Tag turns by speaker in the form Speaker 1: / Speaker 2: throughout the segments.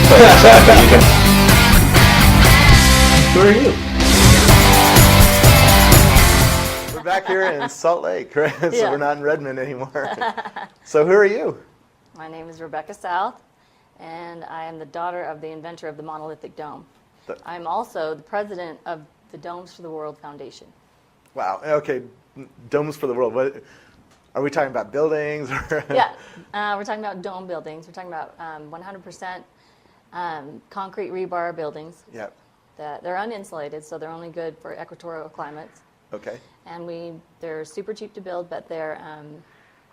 Speaker 1: But you can.
Speaker 2: Who are you? We're back here in Salt Lake, right? So
Speaker 3: Yeah.
Speaker 2: we're not in Redmond anymore. So who are you?
Speaker 3: My name is Rebecca South, and I am the daughter of the inventor of the monolithic dome. I'm also the president of the Domes for the World Foundation.
Speaker 2: Wow. Okay. Domes for the world. What are we talking about? Buildings? Or
Speaker 3: Yeah, we're talking about dome buildings. We're talking about 100% concrete rebar buildings.
Speaker 2: Yep.
Speaker 3: That they're uninsulated, so they're only good for equatorial climates.
Speaker 2: Okay.
Speaker 3: And they're super cheap to build, but they're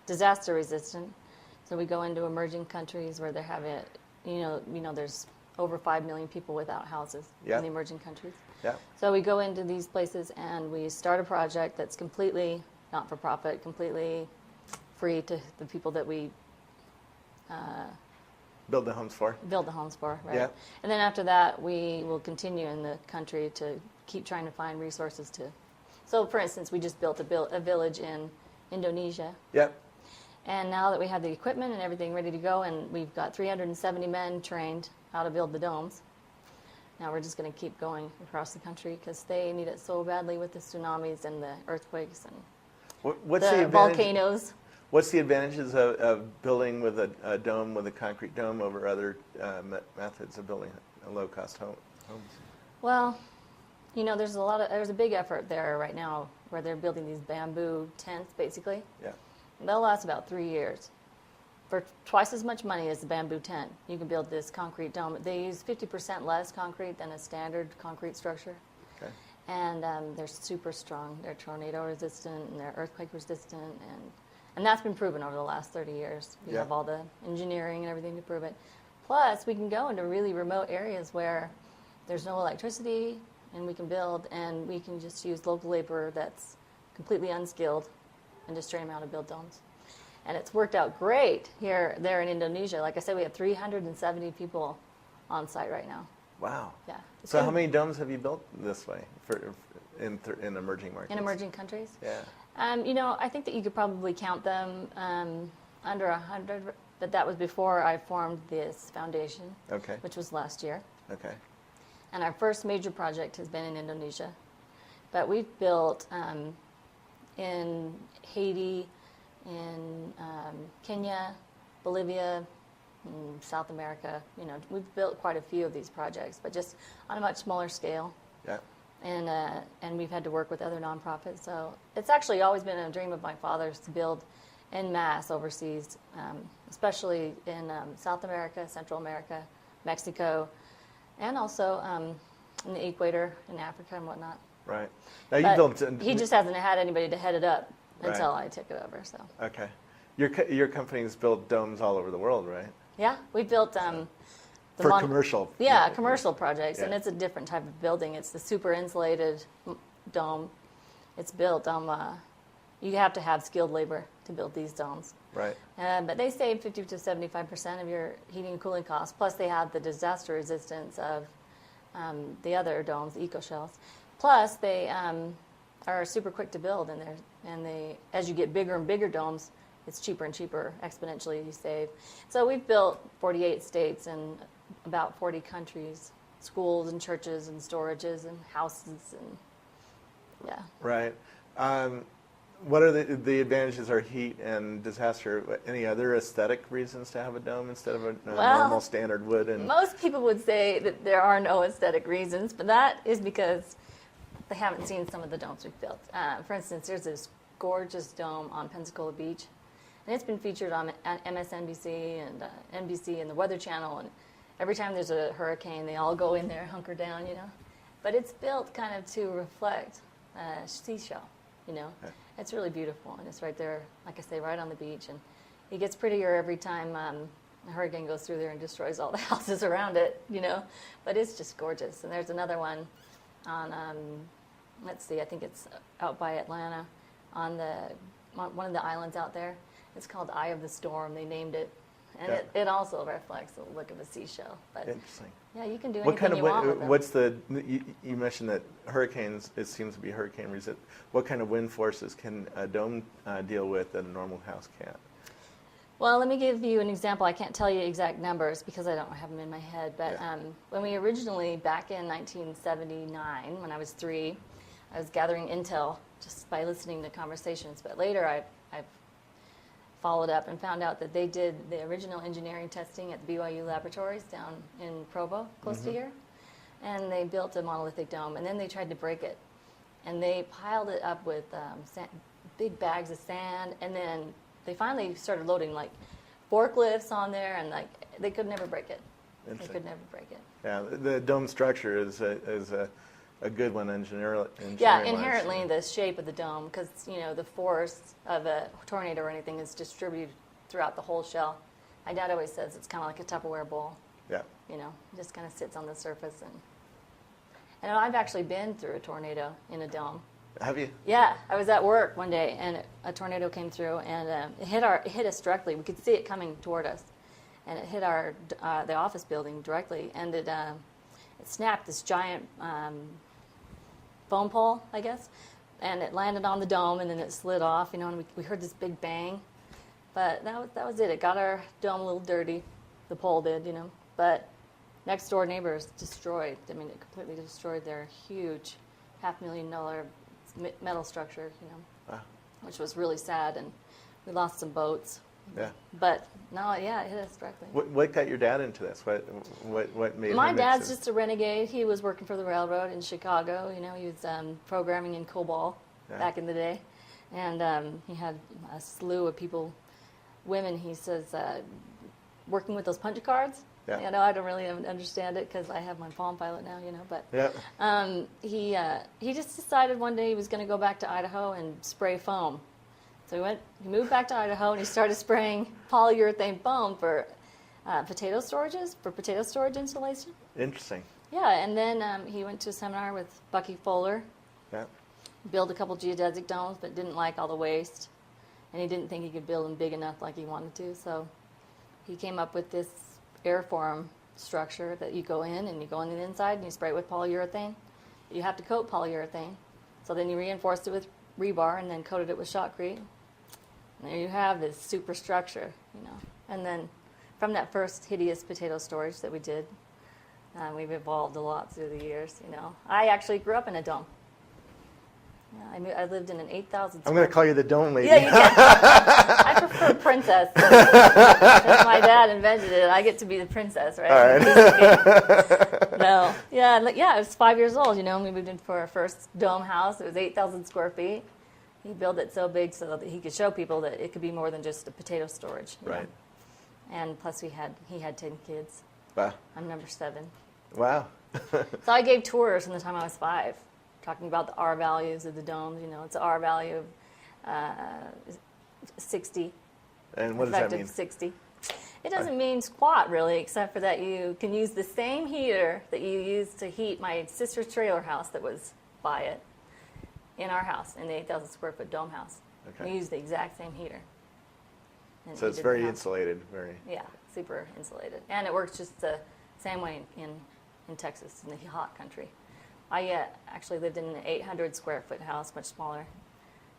Speaker 3: disaster resistant. So we go into emerging countries where they have it. There's over 5 million people without houses
Speaker 2: Yeah.
Speaker 3: in the emerging countries.
Speaker 2: Yeah.
Speaker 3: So we go into these places and we start a project that's completely not for profit, completely free to the people that we
Speaker 2: Build the homes for.
Speaker 3: build the homes for, right?
Speaker 2: Yeah.
Speaker 3: And then after that, we will continue in the country to keep trying to find resources to. So, for instance, we just built a village in Indonesia.
Speaker 2: Yep.
Speaker 3: And now that we have the equipment and everything ready to go, and we've got 370 men trained how to build the domes, now we're just going to keep going across the country because they need it so badly with the tsunamis and the earthquakes and
Speaker 2: What's
Speaker 3: the
Speaker 2: the advantage?
Speaker 3: volcanoes.
Speaker 2: What's the advantages of building with a dome, with a concrete dome, over other methods of building low-cost homes?
Speaker 3: Well, there's a big effort there right now where they're building these bamboo tents, basically.
Speaker 2: Yeah.
Speaker 3: They'll last about 3 years. For twice as much money as the bamboo tent, you can build this concrete dome. They use 50% less concrete than a standard concrete structure.
Speaker 2: Okay.
Speaker 3: And they're super strong. They're tornado resistant and they're earthquake resistant. And that's been proven over the last 30 years. We
Speaker 2: Yeah.
Speaker 3: have all the engineering and everything to prove it. Plus, we can go into really remote areas where there's no electricity and we can build, and we can just use local labor that's completely unskilled and just train them how to build domes. And it's worked out great there in Indonesia. Like I said, we have 370 people on site right now.
Speaker 2: Wow.
Speaker 3: Yeah.
Speaker 2: So how many domes have you built this way in emerging markets?
Speaker 3: In emerging countries?
Speaker 2: Yeah.
Speaker 3: I think that you could probably count them under 100, but that was before I formed this foundation,
Speaker 2: Okay.
Speaker 3: which was last year.
Speaker 2: Okay.
Speaker 3: And our first major project has been in Indonesia. But we've built in Haiti, in Kenya, Bolivia, in South America. We've built quite a few of these projects, but just on a much smaller scale.
Speaker 2: Yeah.
Speaker 3: And we've had to work with other nonprofits. So it's actually always been a dream of my father's to build en masse overseas, especially in South America, Central America, Mexico, and also in the equator, in Africa and whatnot.
Speaker 2: Right. Now you
Speaker 3: But
Speaker 2: built.
Speaker 3: he just hasn't had anybody to head it up
Speaker 2: Right.
Speaker 3: until I took it over. So
Speaker 2: Okay. Your company's built domes all over the world, right?
Speaker 3: yeah, we built
Speaker 2: For commercial.
Speaker 3: Yeah, commercial projects, and
Speaker 2: Yeah.
Speaker 3: it's a different type of building. It's the super insulated dome. It's built you have to have skilled labor to build these domes.
Speaker 2: Right.
Speaker 3: But they save 50 to 75% of your heating and cooling costs. Plus, they have the disaster resistance of the other domes, the eco shells. Plus, they are super quick to build, and as you get bigger and bigger domes, it's cheaper and cheaper exponentially. You save. So we've built 48 states and about 40 countries, schools and churches and storages and houses and yeah.
Speaker 2: Right. What are the advantages? Are heat and disaster? Any other aesthetic reasons to have a dome instead of a normal standard wood? And
Speaker 3: Most people would say that there are no aesthetic reasons, but that is because they haven't seen some of the domes we've built. For instance, there's this gorgeous dome on Pensacola Beach, and it's been featured on MSNBC and NBC and the Weather Channel, and every time there's a hurricane, they all go in there, hunker down, But it's built kind of to reflect seashell,
Speaker 2: Yeah.
Speaker 3: It's really beautiful, and it's right there, like I say, right on the beach, and it gets prettier every time a hurricane goes through there and destroys all the houses around it, But it's just gorgeous. And there's another one on, let's see, I think it's out by Atlanta, on one of the islands out there. It's called Eye of the Storm. They named it. And
Speaker 2: Yeah.
Speaker 3: it also reflects the look of a seashell. But
Speaker 2: Interesting.
Speaker 3: yeah, you can do
Speaker 2: What
Speaker 3: anything
Speaker 2: kind of
Speaker 3: you want with them.
Speaker 2: what's the? You mentioned that hurricanes. It seems to be hurricane resistant. What kind of wind forces can a dome deal with that a normal house can't?
Speaker 3: Well, let me give you an example. I can't tell you exact numbers because I don't have them in my head. But
Speaker 2: Yeah.
Speaker 3: When we originally, back in 1979, when I was 3, I was gathering intel just by listening to conversations. But later I've followed up and found out that they did the original engineering testing at the BYU laboratories down in Provo, close to here. And they built a monolithic dome. And then they tried to break it. And they piled it up with big bags of sand. And then they finally started loading like forklifts on there. And like they could never break it. They could never break it.
Speaker 2: Yeah, the dome structure is a good one engineering.
Speaker 3: Yeah, inherently the shape of the dome, because the force of a tornado or anything is distributed throughout the whole shell. My dad always says it's kind of like a Tupperware bowl.
Speaker 2: Yeah.
Speaker 3: It just kind of sits on the surface. And I've actually been through a tornado in a dome.
Speaker 2: Have you?
Speaker 3: Yeah, I was at work one day and a tornado came through and it hit us directly. We could see it coming toward us, and it hit the office building directly, and it snapped this giant phone pole, I guess, and it landed on the dome, and then it slid off, and we heard this big bang. But that was it. It got our dome a little dirty. The pole did, But next door neighbors destroyed. I mean, it completely destroyed their huge $500,000 metal structure,
Speaker 2: Wow.
Speaker 3: which was really sad, and we lost some boats.
Speaker 2: Yeah.
Speaker 3: But no, yeah, it hit us directly.
Speaker 2: What got your dad into this? What made
Speaker 3: My
Speaker 2: him
Speaker 3: dad's
Speaker 2: interested?
Speaker 3: just a renegade. He was working for the railroad in Chicago. He was programming in COBOL back in the day, and he had a slew of people, women. He says working with those punch cards.
Speaker 2: Yeah.
Speaker 3: I don't really understand it because I have my Palm Pilot now. But
Speaker 2: Yeah.
Speaker 3: he just decided one day he was going to go back to Idaho and spray foam. So he moved back to Idaho and he started spraying polyurethane foam for potato storage installation.
Speaker 2: Interesting.
Speaker 3: Yeah, and then he went to a seminar with Bucky Fuller,
Speaker 2: Yeah.
Speaker 3: built a couple geodesic domes, but didn't like all the waste, and he didn't think he could build them big enough like he wanted to. So he came up with this airform structure that you go in and you go on the inside and you spray it with polyurethane. You have to coat polyurethane, so then you reinforced it with rebar and then coated it with shotcrete. And there you have this super structure, And then from that first hideous potato storage that we did, we've evolved a lot through the years, I actually grew up in a dome. Yeah, I lived in an 8,000
Speaker 2: I'm going to call you the dome lady.
Speaker 3: Yeah, you can. I prefer princess. Since my dad invented it, I get to be the princess, right?
Speaker 2: All right.
Speaker 3: No. Yeah, I was 5 years old, and we moved in for our first dome house. It was 8,000 square feet. He built it so big so that he could show people that it could be more than just a potato storage.
Speaker 2: Right.
Speaker 3: And plus he had 10 kids.
Speaker 2: Wow.
Speaker 3: I'm number 7.
Speaker 2: Wow.
Speaker 3: So I gave tours from the time I was 5, talking about the R values of the domes. It's an R value of 60.
Speaker 2: And what does that mean?
Speaker 3: 60. It doesn't mean squat, really, except for that you can use the same heater that you used to heat my sister's trailer house that was by it in our house, in the 8,000 square foot dome house.
Speaker 2: Okay.
Speaker 3: We used the exact same heater. And
Speaker 2: So it's very insulated, very.
Speaker 3: Yeah, super insulated. And it works just the same way in Texas, in the hot country. I actually lived in an 800 square foot house, much smaller,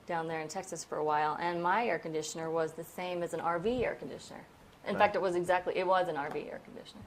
Speaker 3: down there in Texas for a while. And my air conditioner was the same as an RV air conditioner. In fact, it was an RV air conditioner.